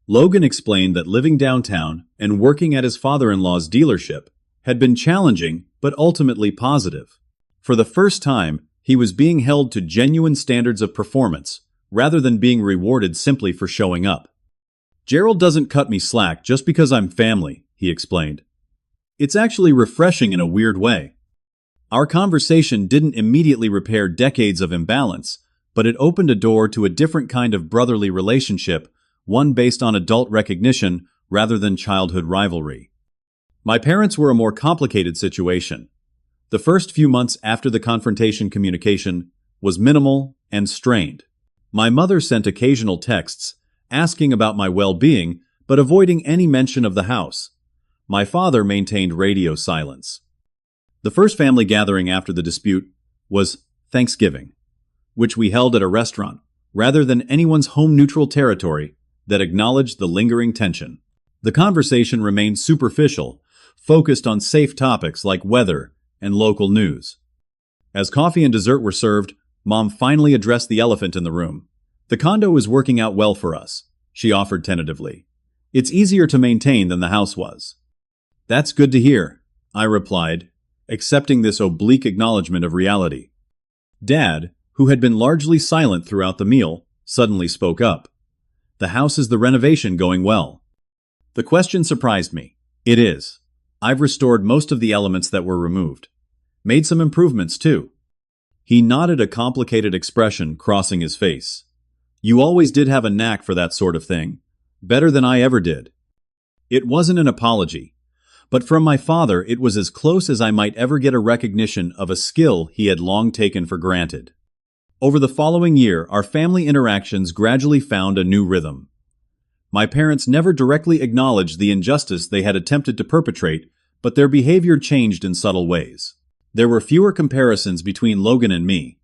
Logan explained that living downtown and working at his father-in-law's dealership had been challenging but ultimately positive. For the first time, he was being held to genuine standards of performance, rather than being rewarded simply for showing up. "Gerald doesn't cut me slack just because I'm family," he explained. "It's actually refreshing in a weird way." Our conversation didn't immediately repair decades of imbalance, but it opened a door to a different kind of brotherly relationship, one based on adult recognition rather than childhood rivalry. My parents were a more complicated situation. The first few months after the confrontation, communication was minimal and strained. My mother sent occasional texts, asking about my well-being, but avoiding any mention of the house. My father maintained radio silence. The first family gathering after the dispute was Thanksgiving, which we held at a restaurant, rather than anyone's home-neutral territory that acknowledged the lingering tension. The conversation remained superficial, focused on safe topics like weather and local news. As coffee and dessert were served, Mom finally addressed the elephant in the room. "The condo is working out well for us," she offered tentatively. "It's easier to maintain than the house was." "That's good to hear," I replied, accepting this oblique acknowledgement of reality. Dad, who had been largely silent throughout the meal, suddenly spoke up. "The house is the renovation going well?" The question surprised me. "It is. I've restored most of the elements that were removed. Made some improvements, too." He nodded, a complicated expression crossing his face. "You always did have a knack for that sort of thing. Better than I ever did." It wasn't an apology, but from my father it was as close as I might ever get a recognition of a skill he had long taken for granted. Over the following year, our family interactions gradually found a new rhythm. My parents never directly acknowledged the injustice they had attempted to perpetrate, but their behavior changed in subtle ways. There were fewer comparisons between Logan and me,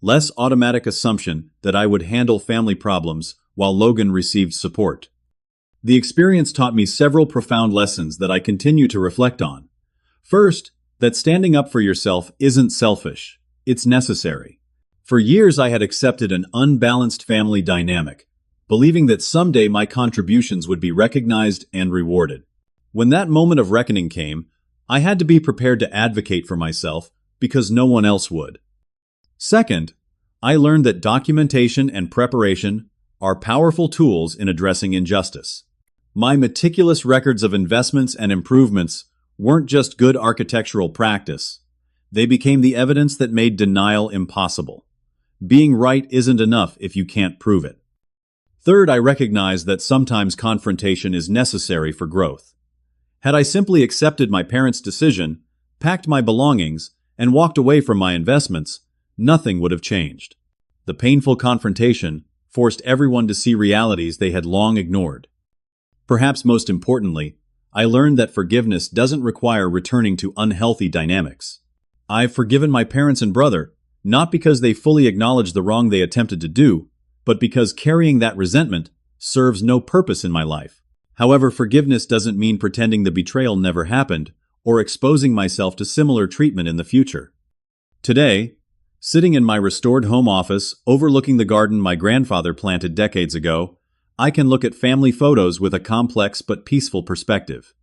less automatic assumption that I would handle family problems while Logan received support. The experience taught me several profound lessons that I continue to reflect on. First, that standing up for yourself isn't selfish, it's necessary. For years I had accepted an unbalanced family dynamic, believing that someday my contributions would be recognized and rewarded. When that moment of reckoning came, I had to be prepared to advocate for myself because no one else would. Second, I learned that documentation and preparation are powerful tools in addressing injustice. My meticulous records of investments and improvements weren't just good architectural practice. They became the evidence that made denial impossible. Being right isn't enough if you can't prove it. Third, I recognized that sometimes confrontation is necessary for growth. Had I simply accepted my parents' decision, packed my belongings, and walked away from my investments, nothing would have changed. The painful confrontation forced everyone to see realities they had long ignored. Perhaps most importantly, I learned that forgiveness doesn't require returning to unhealthy dynamics. I've forgiven my parents and brother, not because they fully acknowledged the wrong they attempted to do, but because carrying that resentment serves no purpose in my life. However, forgiveness doesn't mean pretending the betrayal never happened or exposing myself to similar treatment in the future. Today, sitting in my restored home office overlooking the garden my grandfather planted decades ago, I can look at family photos with a complex but peaceful perspective.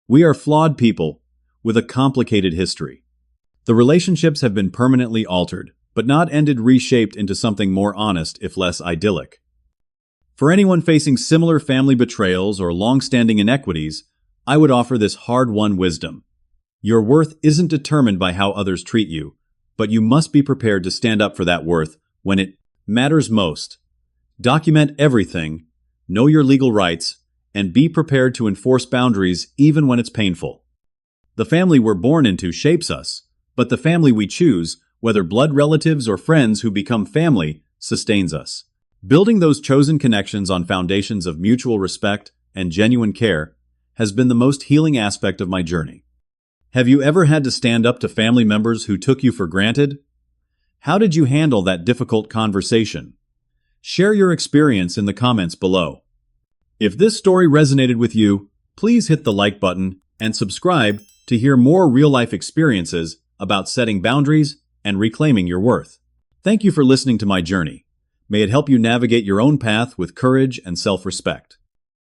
We are flawed people with a complicated history. The relationships have been permanently altered, but not ended, reshaped into something more honest, if less idyllic. For anyone facing similar family betrayals or long-standing inequities, I would offer this hard-won wisdom. Your worth isn't determined by how others treat you, but you must be prepared to stand up for that worth when it matters most. Document everything, know your legal rights, and be prepared to enforce boundaries even when it's painful. The family we're born into shapes us, but the family we choose, whether blood relatives or friends who become family, sustains us. Building those chosen connections on foundations of mutual respect and genuine care has been the most healing aspect of my journey. Have you ever had to stand up to family members who took you for granted? How did you handle that difficult conversation? Share your experience in the comments below. If this story resonated with you, please hit the like button and subscribe to hear more real-life experiences about setting boundaries and reclaiming your worth. Thank you for listening to my journey. May it help you navigate your own path with courage and self-respect.